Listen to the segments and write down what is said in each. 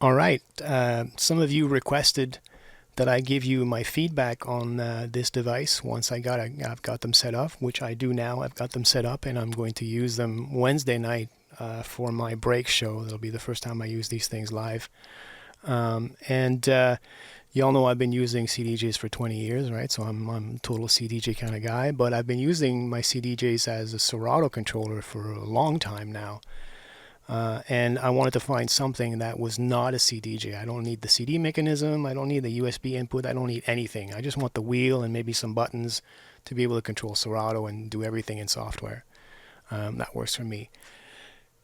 All right. Some of you requested that I give you my feedback on this device once I've got them set up, which I do now. I've got them set up, and I'm going to use them Wednesday night for my break show. That'll be the first time I use these things live. And y'all know I've been using CDJs for 20 years, right? So I'm a total CDJ kind of guy, but I've been using my CDJs as a Serato controller for a long time now. And I wanted to find something that was not a CDJ. I don't need the CD mechanism. I don't need the USB input. I don't need anything. I just want the wheel and maybe some buttons to be able to control Serato and do everything in software. That works for me.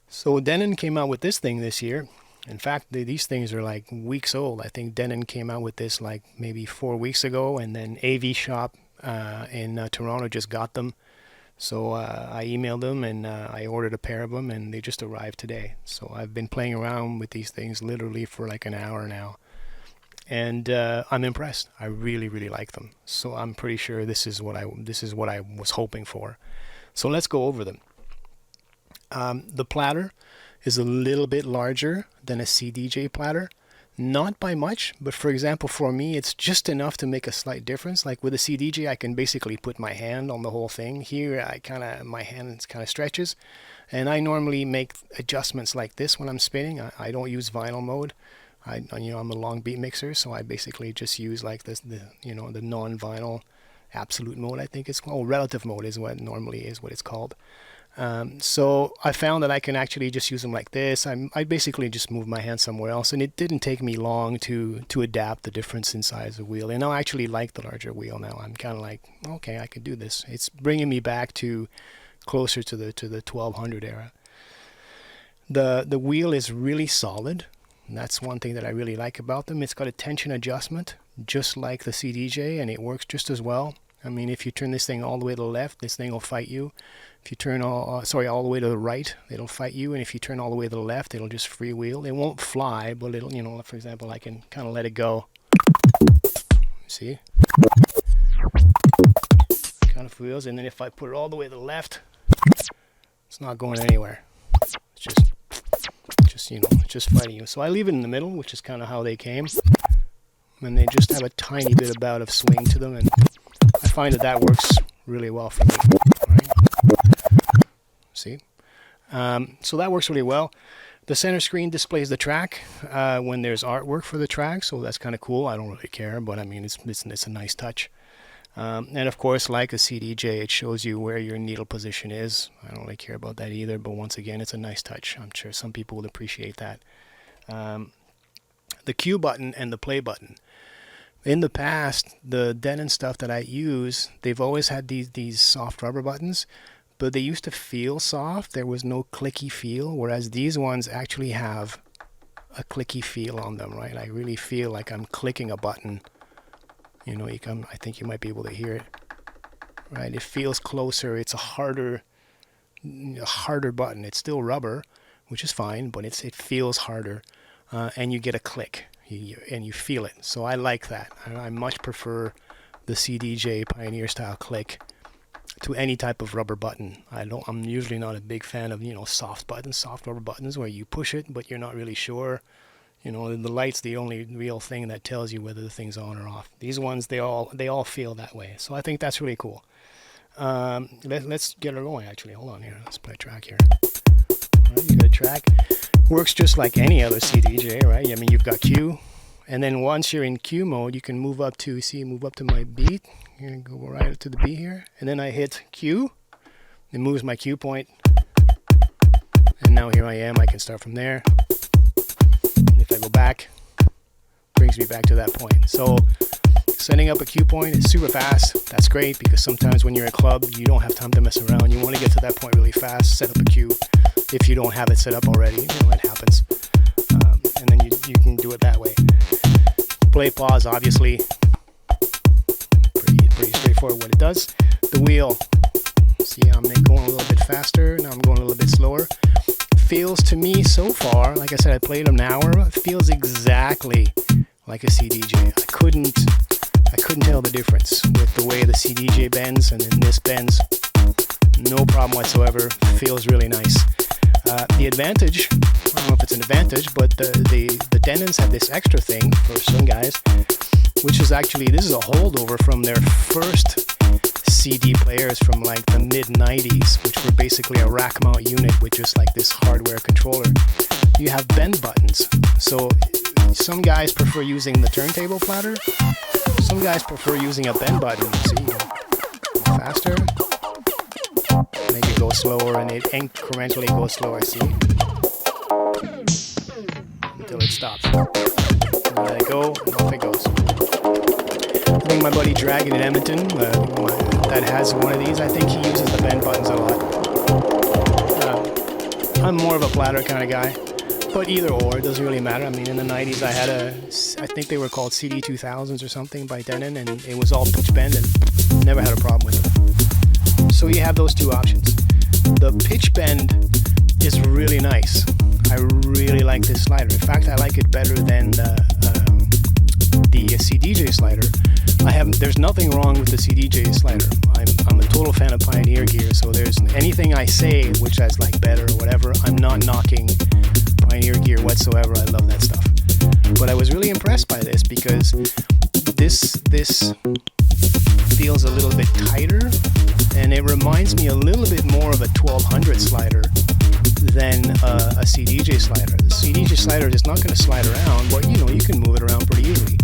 So Denon came out with this thing this year. In fact, these things are like weeks old. I think Denon came out with this like maybe 4 weeks ago, and then AV Shop in Toronto just got them. So I emailed them and I ordered a pair of them, and they just arrived today. So I've been playing around with these things literally for like an hour now, and I'm impressed. I really, really like them. So I'm pretty sure this is what I was hoping for. So let's go over them. The platter is a little bit larger than a CDJ platter. Not by much, but for example, for me, it's just enough to make a slight difference. Like with a CDJ, I can basically put my hand on the whole thing. Here, my hand kind of stretches, and I normally make adjustments like this when I'm spinning. I don't use vinyl mode. I'm a long beat mixer, so I basically just use like this, the non-vinyl absolute mode. I think it's called relative mode is what it's called. So I found that I can actually just use them like this. I basically just move my hand somewhere else, and it didn't take me long to adapt the difference in size of wheel. And I actually like the larger wheel now. I'm kind of like, okay, I could do this. It's bringing me back to closer to the 1200 era. The wheel is really solid. And that's one thing that I really like about them. It's got a tension adjustment, just like the CDJ, and it works just as well. I mean, if you turn this thing all the way to the left, this thing will fight you. If you turn all the way to the right, it'll fight you. And if you turn all the way to the left, it'll just freewheel. It won't fly, but it'll, for example, I can kind of let it go. See? Kind of wheels. And then if I put it all the way to the left, it's not going anywhere. It's just fighting you. So I leave it in the middle, which is kind of how they came. And they just have a tiny bit of swing to them, and I find that works really well for me. Right? See? So that works really well. The center screen displays the track when there's artwork for the track, so that's kind of cool. I don't really care, but I mean, it's a nice touch. And of course, like a CDJ, it shows you where your needle position is. I don't really care about that either, but once again, it's a nice touch. I'm sure some people will appreciate that. The Q button and the play button. In the past, the Denon stuff that I use, they've always had these soft rubber buttons, but they used to feel soft. There was no clicky feel, whereas these ones actually have a clicky feel on them, right? I really feel like I'm clicking a button. I think you might be able to hear it, right? It feels closer. It's a harder button. It's still rubber, which is fine, but it feels harder, and you get a click. And you feel it. So I like that. I much prefer the CDJ Pioneer style click to any type of rubber button. I'm usually not a big fan of soft rubber buttons where you push it but you're not really sure. The light's the only real thing that tells you whether the thing's on or off. These ones, they all feel that way. So I think that's really cool. Let's get her going. Actually, hold on here. Let's play a track here. All right, you got a track. Works just like any other CDJ, right? I mean, you've got Q, and then once you're in Q mode, you can move up to my beat. You're gonna go right up to the beat here, and then I hit Q. It moves my Q point, and now here I am. I can start from there. And if I go back, brings me back to that point. So setting up a Q point is super fast. That's great because sometimes when you're at a club, you don't have time to mess around. You want to get to that point really fast. Set up a Q. If you don't have it set up already, it happens. And then you can do it that way. Play pause, obviously. Pretty straightforward what it does. The wheel. See, I'm going a little bit faster. Now I'm going a little bit slower. Feels to me so far, like I said, I played an hour. It feels exactly like a CDJ. I couldn't tell the difference with the way the CDJ bends and then this bends. No problem whatsoever. Feels really nice. The advantage, I don't know if it's an advantage, but the Denons have this extra thing for some guys, which is actually, this is a holdover from their first CD players from like the mid-90s, which were basically a rack mount unit with just like this hardware controller. You have bend buttons. So some guys prefer using the turntable platter. Some guys prefer using a bend button. See, faster. Make it go slower, and it incrementally goes slower, see? Until it stops. And let it go, and off it goes. I think my buddy Dragon in Edmonton, that has one of these, I think he uses the bend buttons a lot. I'm more of a platter kind of guy, but either or, it doesn't really matter. I mean, in the 90s I had I think they were called CD-2000s or something by Denon, and it was all pitch bend and never had a problem with it. So you have those two options. The pitch bend is really nice. I really like this slider. In fact, I like it better than the CDJ slider. There's nothing wrong with the CDJ slider. I'm a total fan of Pioneer gear, so there's anything I say which is like better or whatever, I'm not knocking Pioneer gear whatsoever. I love that stuff. But I was really impressed by this because this feels a little bit tighter, and it reminds me a little bit more of a 1200 slider than a CDJ slider. The CDJ slider is not going to slide around, but you know, you can move it around pretty easily.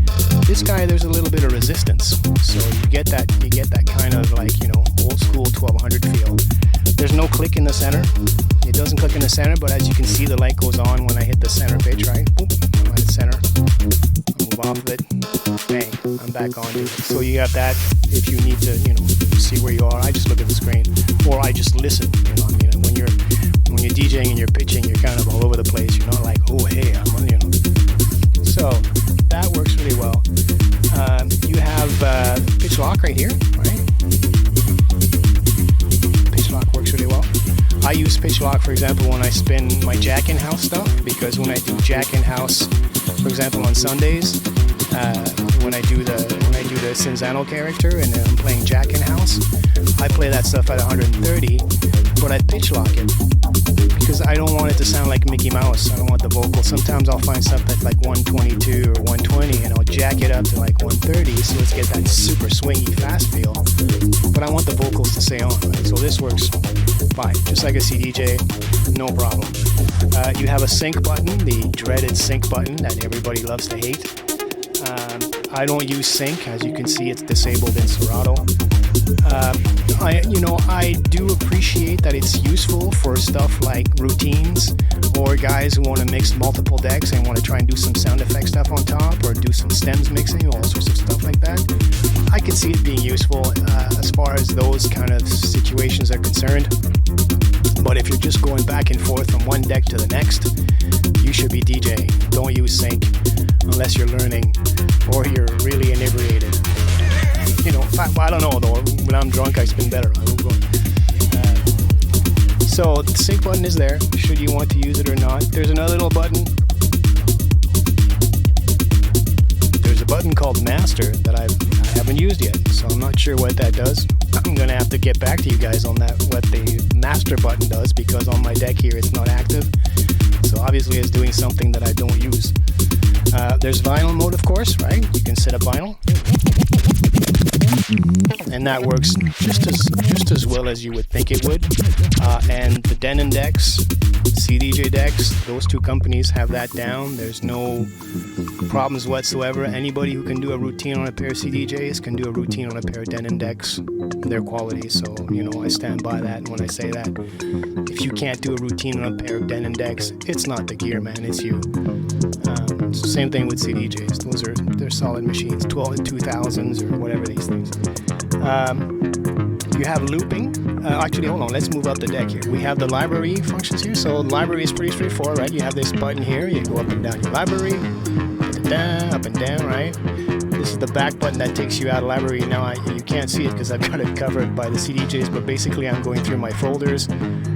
This guy, there's a little bit of resistance, so you get that kind of like, you know, old school 1200 feel. There's no click in the center. It doesn't click in the center, but as you can see, the light goes on when I hit the center pitch, right? Boop, I'm at the center. I move off of it. Bang, I'm back on it. So you have that if you need to, you know, see where you are. I just look at the screen, or I just listen. You know, I mean, when you're DJing and you're pitching, you're kind of all over the place. You're not like, oh hey, I'm on, you know. So that works really well. You have pitch lock right here, right? Pitch lock works really well. I use pitch lock, for example, when I spin my jack in house stuff, because when I do jack in house, for example, on Sundays, when I do the Cinzano character and I'm playing jack in house, I play that stuff at 130, but I pitch lock it because I don't want it to sound like Mickey Mouse. I don't want the vocal. Sometimes I'll find stuff at like 122 or 120 and I'll jack it up to like 130, so let's get that super swingy fast feel, but I want the vocals to stay on, right? So this works fine, just like a CDJ, no problem. You have a sync button, the dreaded sync button that everybody loves to hate. I don't use sync. As you can see, it's disabled in Serato. I do appreciate that it's useful for stuff like routines, or guys who want to mix multiple decks and want to try and do some sound effect stuff on top, or do some stems mixing, all sorts of stuff like that. I can see it being useful as far as those kind of situations are concerned. But if you're just going back and forth from one deck to the next, you should be DJing. Don't use sync unless you're learning or you're really inebriated. You know, I don't know though. When I'm drunk, I spin better. I will go. So the sync button is there, should you want to use it or not. There's another little button. There's a button called Master that I haven't used yet, so I'm not sure what that does. I'm gonna have to get back to you guys on that, what the Master button does, because on my deck here it's not active. So obviously it's doing something that I don't use. There's vinyl mode, of course, right? You can set up vinyl, and that works just as well as you would think it would. And the Denon decks, CDJ decks, those two companies have that down. There's no problems whatsoever. Anybody who can do a routine on a pair of CDJs can do a routine on a pair of Denon decks. Their quality, so you know, I stand by that when I say that. If you can't do a routine on a pair of Denon decks, it's not the gear, man, it's you. Same thing with CDJs. They're solid machines, 2000s or whatever these things. You have looping. Actually, hold on, let's move up the deck here. We have the library functions here. So the library is pretty straightforward, right? You have this button here, you go up and down your library, up and down, right? This is the back button that takes you out of library. Now you can't see it because I've got it covered by the CDJs, but basically I'm going through my folders.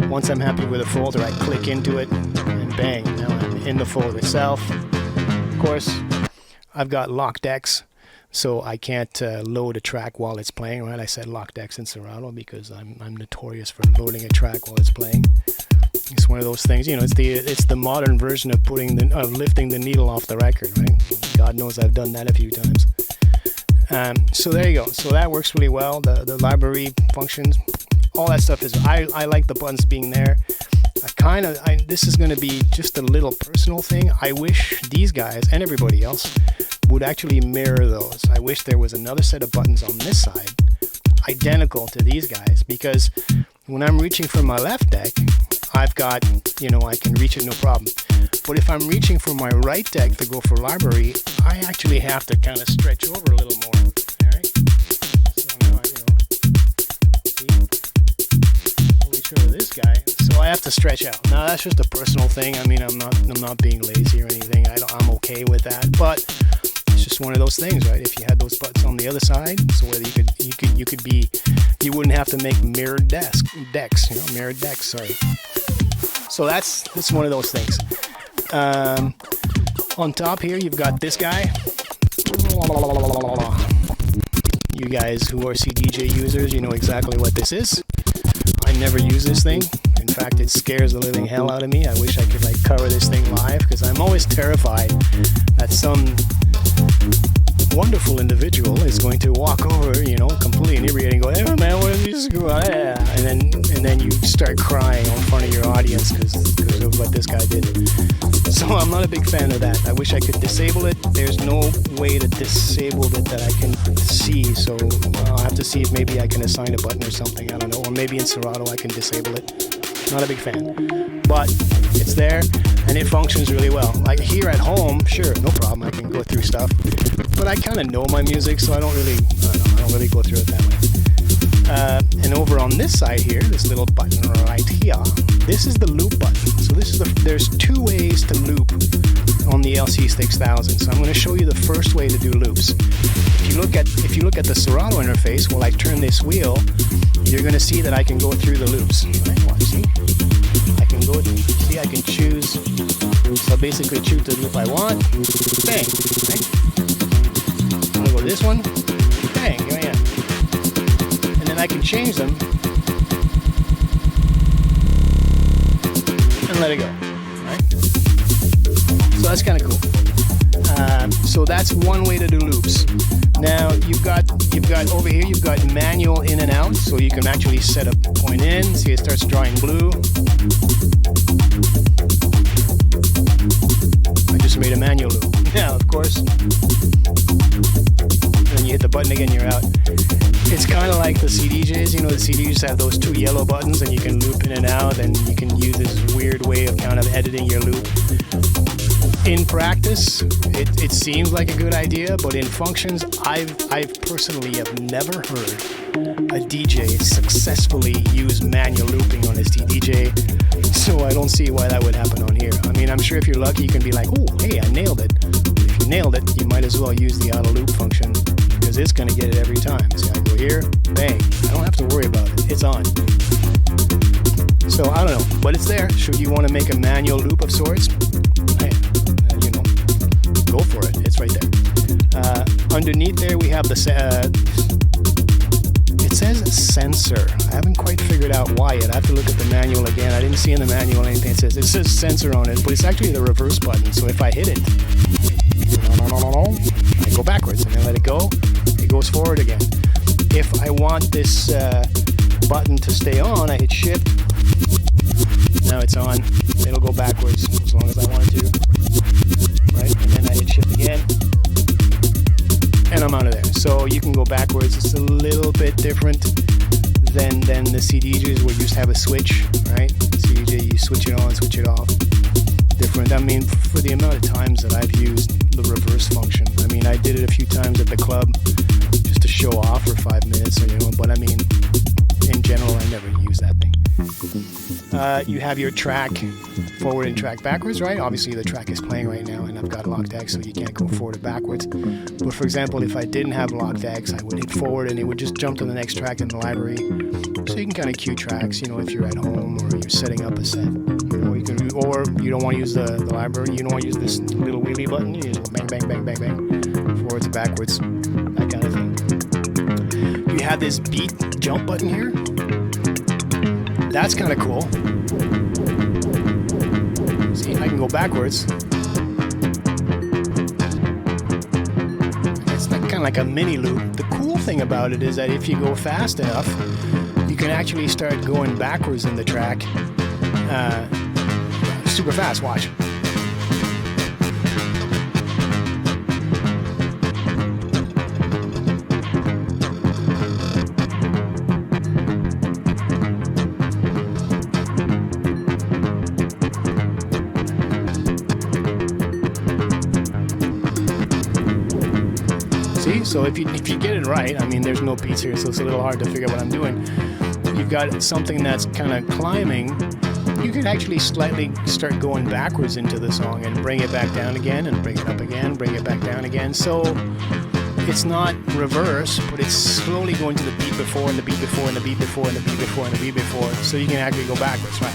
Once I'm happy with a folder, I click into it and bang, now I'm in the folder itself. Of course, I've got lock decks, so I can't load a track while it's playing, right? I said lock decks in Serato because I'm notorious for loading a track while it's playing. It's one of those things, you know. It's the modern version of lifting the needle off the record, right? God knows I've done that a few times. So there you go. So that works really well. The library functions, all that stuff is. I like the buttons being there. This is going to be just a little personal thing. I wish these guys and everybody else would actually mirror those. I wish there was another set of buttons on this side, identical to these guys, because when I'm reaching for my left deck, I've got, you know, I can reach it no problem. But if I'm reaching for my right deck to go for library, I actually have to kind of stretch over a little more. All right. So now, you know, see, only show this guy. So I have to stretch out. Now that's just a personal thing. I mean, I'm not being lazy or anything. I'm okay with that. But it's just one of those things, right? If you had those buttons on the other side, so whether you wouldn't have to make mirrored decks, you know, mirrored decks. Sorry. So that's one of those things. On top here, you've got this guy. You guys who are CDJ users, you know exactly what this is. I never use this thing. In fact, it scares the living hell out of me. I wish I could like cover this thing live, because I'm always terrified that some wonderful individual is going to walk over, you know, completely inebriated and go, "Hey man, what is this?" And then you start crying in front of your audience because of what this guy did. So I'm not a big fan of that. I wish I could disable it. There's no way to disable it that I can see. So I'll have to see if maybe I can assign a button or something. I don't know. Or maybe in Serato I can disable it. Not a big fan. But it's there and it functions really well. Like here at home, sure, no problem. I can go through stuff. But I kind of know my music, so I don't really go through it that way. And over on this side here, this little button right here, this is the loop button. So there's two ways to loop on the LC-6000. So I'm going to show you the first way to do loops. If you look at the Serato interface, while I turn this wheel, you're going to see that I can go through the loops. Right? Watch, see? I can choose. So I basically choose the loop I want. Bang. Right? I'm going to go to this one. Bang. Here I am. And then I can change them and let it go. Right? So that's kind of cool. So that's one way to do loops. Now you've got over here, you've got manual in and out, so you can actually set a point in. See, it starts drawing blue. I just made a manual loop. Now, of course, when you hit the button again, you're out. It's kind of like the CDJs. You know, the CDJs have those two yellow buttons, and you can loop in and out, and you can use this weird way of kind of editing your loop. In practice, it seems like a good idea, but in functions, I've personally have never heard a DJ successfully use manual looping on his DJ, so I don't see why that would happen on here. I mean, I'm sure if you're lucky, you can be like, "Oh, hey, I nailed it." If you nailed it, you might as well use the auto loop function, because it's going to get it every time. So I go here, bang. I don't have to worry about it. It's on. So I don't know, but it's there. Should you want to make a manual loop of sorts, go for it. It's right there. Underneath there, we have the it says sensor. I haven't quite figured out why yet. I have to look at the manual again. I didn't see in the manual anything. It says sensor on it, but it's actually the reverse button. So if I hit it, I go backwards and then let it go. It goes forward again. If I want this button to stay on, I hit shift. Now it's on. It'll go backwards as long as I want it to. Right, and then I hit shift again, and I'm out of there. So you can go backwards. It's a little bit different than the CDJs where you just have a switch, right? CDJ, you switch it on, switch it off. Different. I mean, for the amount of times that I've used the reverse function, I mean, I did it a few times at the club just to show off for 5 minutes, or, you know. But I mean, in general, I never use that thing. You have your track forward and track backwards, right? Obviously the track is playing right now and I've got locked X, so you can't go forward or backwards. But for example, if I didn't have locked X, I would hit forward and it would just jump to the next track in the library. So you can kind of cue tracks, you know, if you're at home or you're setting up a set. You know, or you don't want to use the library, you don't want to use this little wheelie button, you just bang, bang, bang, bang, bang, forward to backwards, that kind of thing. You have this beat jump button here. That's kind of cool. See, I can go backwards. It's kind of like a mini loop. The cool thing about it is that if you go fast enough, you can actually start going backwards in the track super fast. Watch. So if you get it right, I mean, there's no beats here, so it's a little hard to figure out what I'm doing. You've got something that's kind of climbing. You can actually slightly start going backwards into the song and bring it back down again and bring it up again, bring it back down again. So it's not reverse, but it's slowly going to the beat before and the beat before and the beat before and the beat before and the beat before. So you can actually go backwards, right?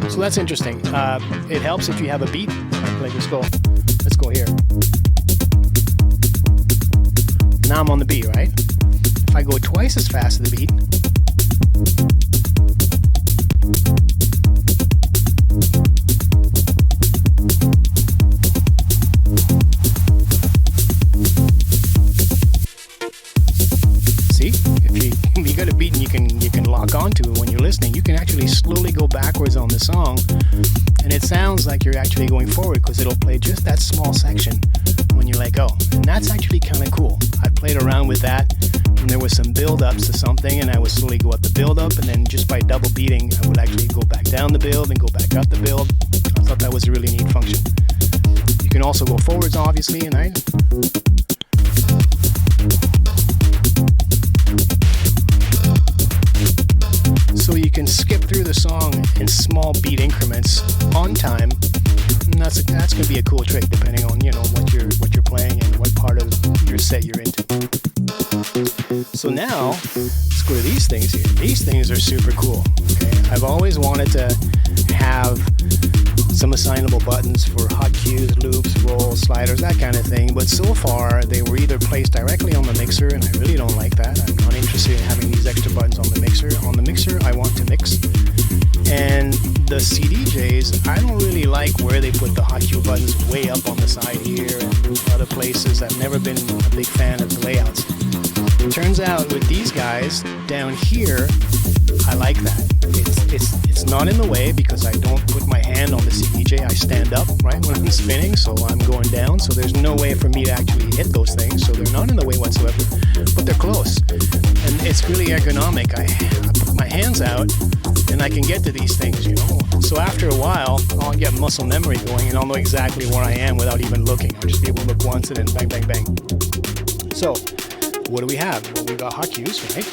So that's interesting. It helps if you have a beat. Like, let's go here. Now I'm on the beat, right? If I go twice as fast as the beat, see, if you got a beat and you can lock onto it when you're listening, you can actually slowly go backwards on the song, and it sounds like you're actually going forward because it'll play just that small section when you let go, and that's actually kind of cool. I played around with that, and there was some build-ups to something, and I would slowly go up the build-up, and then just by double beating, I would actually go back down the build and go back up the build. I thought that was a really neat function. You can also go forwards, obviously, and so you can skip through the song in small beat increments on time. And that's going to be a cool trick, depending on what you're playing and what part of your set you're into. So now let's go to these things here. These things are super cool. Okay, I've always wanted to have some assignable buttons for hotkeys, loops, rolls, sliders, that kind of thing. But so far they were either placed directly on the mixer, and I really don't like that. I'm not interested in having these extra buttons on the mixer. On the mixer, I want to mix. And the CDJs, I don't really like where they put the hotkey buttons way up on the side here and other places. I've never been a big fan of the layouts. It turns out with these guys down here, I like that. It's not in the way because I don't put my hand on the CDJ. I stand up, right, when I'm spinning, so I'm going down. So there's no way for me to actually hit those things. So they're not in the way whatsoever, but they're close. And it's really ergonomic. I put my hands out and I can get to these things, So after a while, I'll get muscle memory going and I'll know exactly where I am without even looking. I'll just be able to look once and then bang, bang, bang. So what do we have? Well, we got hotkeys, right?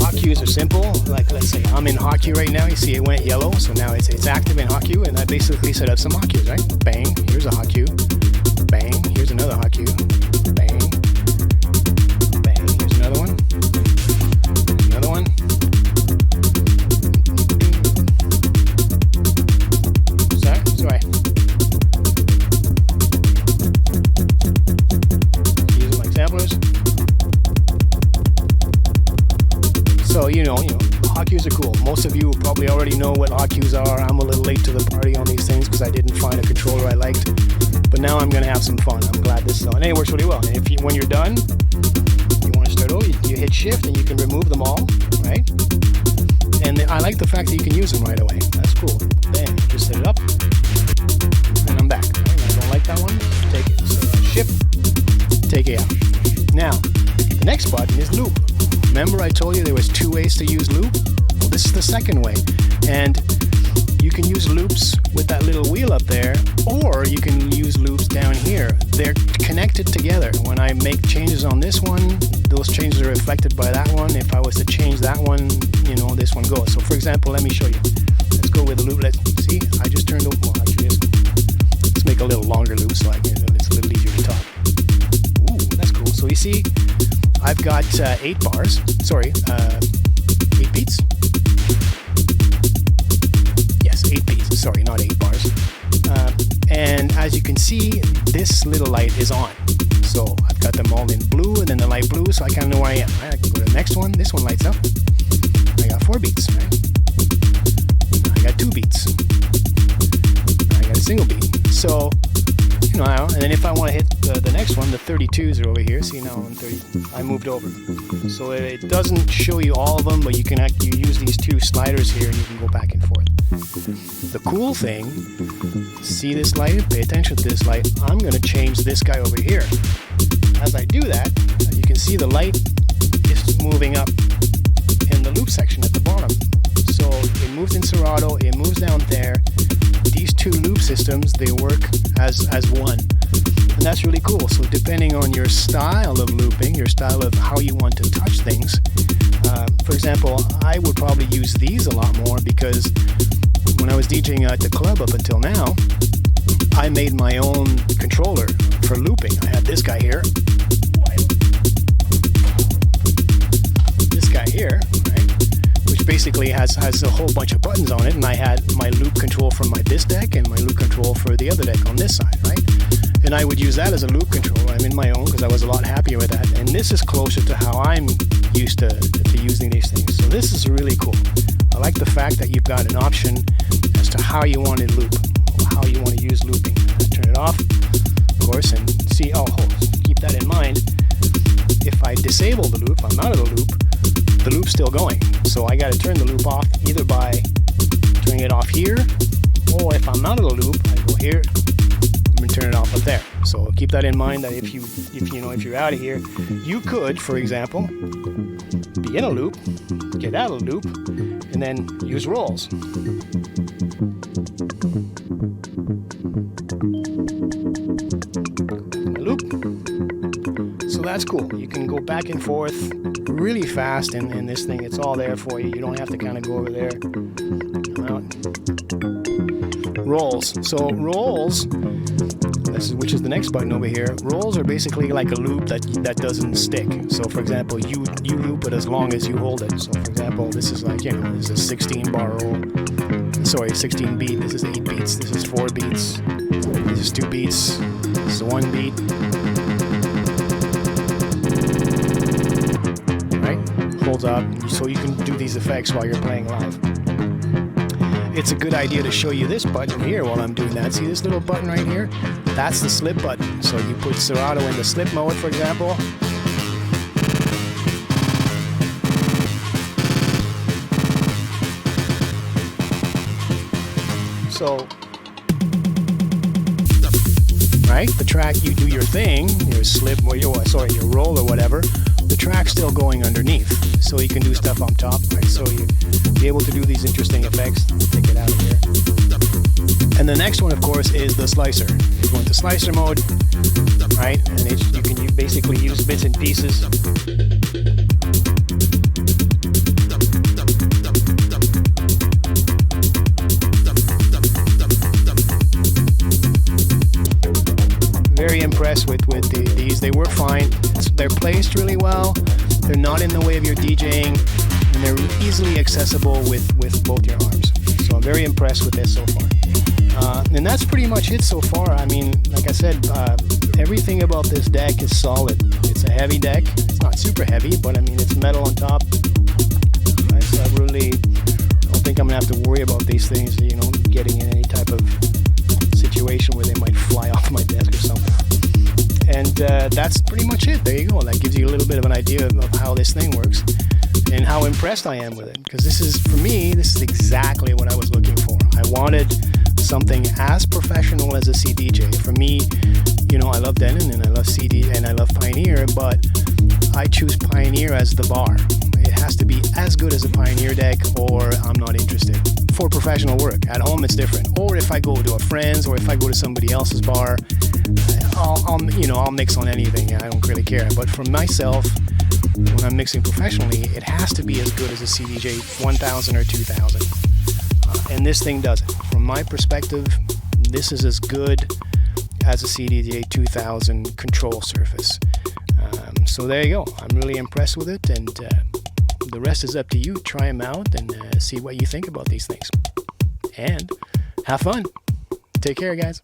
Hotkeys are simple. Like, let's say I'm in hotkey right now. You see it went yellow, so now it's active in hotkey, and I basically set up some hotkeys, right? Bang, here's a hotkey. Bang, here's another hotkey. Bang, bang, here's another one. Here's another one. Sorry. These are my samplers. So, hotkeys are cool. Most of you probably already know what hotkeys are. I'm a little late to the party on these things because I didn't find a controller I liked. But now I'm going to have some fun. I'm glad this is on. And it works really well. And when you're done, you want to start over, you hit shift and you can remove them all, right? And I like the fact that you can use them right away. That's cool. Bam, just set it up. And I'm back. Right? I don't like that one. Take it. So shift, take it out. Now, the next button is loop. Remember I told you there was 2 ways to use loop? Well, this is the second way. And you can use loops with that little wheel up there, or you can use loops down here. They're connected together. When I make changes on this one, those changes are reflected by that one. If I was to change that one, this one goes. So for example, let me show you. Let's go with the loop. Let's see, I just turned over. Well, actually, let's make a little longer loop so it's a little easier to talk. Ooh, that's cool. So you see, I've got 8 bars. Sorry, 8 beats. Yes, 8 beats. Sorry, not 8 bars. And as you can see, this little light is on. So I've got them all in blue and then the light blue, so I kind of know where I am. I can go to the next one, this one lights up. I got 4 beats, right? I got 2 beats. I got a single beat. So, you know, and then if I want to hit the next one, the 32s are over here. See, now I'm 30. I moved over. So it doesn't show you all of them, but you can use these 2 sliders here and you can go back and forth. The cool thing, see this light? Pay attention to this light. I'm going to change this guy over here. As I do that, you can see the light is moving up in the loop section at the bottom. So it moves in Serato, it moves down there. These 2 loop systems, they work as one. And that's really cool. So depending on your style of looping, your style of how you want to touch things, for example, I would probably use these a lot more because when I was DJing at the club up until now, I made my own controller for looping. I had this guy here. This guy here, right? Which basically has a whole bunch of buttons on it, and I had my loop control from this deck and my loop control for the other deck on this side, right? And I would use that as a loop controller. I'm in my own because I was a lot happier with that. And this is closer to how I'm used to using these things. So this is really cool. I like the fact that you've got an option as to how you want to loop, how you want to use looping. Turn it off, of course, and see, keep that in mind. If I disable the loop, I'm out of the loop's still going. So I got to turn the loop off either by turning it off here, or if I'm out of the loop, I go here and turn it off up there. So keep that in mind that if you're out of here, you could, for example, be in a loop, get out of the loop, and then use rolls. Loop. So that's cool. You can go back and forth really fast in this thing. It's all there for you. You don't have to kind of go over there. Rolls. So rolls, which is the next button over here. Rolls are basically like a loop that doesn't stick. So for example, you loop it as long as you hold it. So for example, this is like, this is a 16 bar roll. Sorry, 16 beat. This is 8 beats. This is 4 beats. This is 2 beats. This is 1 beat. Right? Holds up. So you can do these effects while you're playing live. It's a good idea to show you this button here while I'm doing that. See this little button right here? That's the slip button. So you put Serato in the slip mode, for example. So, right, the track, you do your thing, your slip, or your roll or whatever, the track's still going underneath. So you can do stuff on top, right? So you be able to do these interesting effects. Take it out of here. And the next one, of course, is the slicer. You go into slicer mode, right? And you basically use bits and pieces. Very impressed with these. They work fine. They're placed really well. They're not in the way of your DJing, and they're easily accessible with both your arms. So I'm very impressed with this so far. And that's pretty much it so far. I mean, like I said, everything about this deck is solid. It's a heavy deck. It's not super heavy, but I mean, it's metal on top. Right? So I don't think I'm gonna have to worry about these things, getting in any type of situation where they might fly off my desk or something. And that's pretty much it. There you go. That gives you a little bit of an idea of how this thing works and how impressed I am with it. Because for me, this is exactly what I was looking for. I wanted something as professional as a CDJ. For me, I love Denon and I love CD and I love Pioneer, but I choose Pioneer as the bar. It has to be as good as a Pioneer deck or I'm not interested. For professional work. At home it's different. Or if I go to a friend's or if I go to somebody else's bar, I'll mix on anything. I don't really care. But for myself, when I'm mixing professionally, it has to be as good as a CDJ 1000 or 2000. And this thing does it. From my perspective, this is as good as a CDJ 2000 control surface. So there you go. I'm really impressed with it, and the rest is up to you. Try them out and see what you think about these things. And have fun. Take care, guys.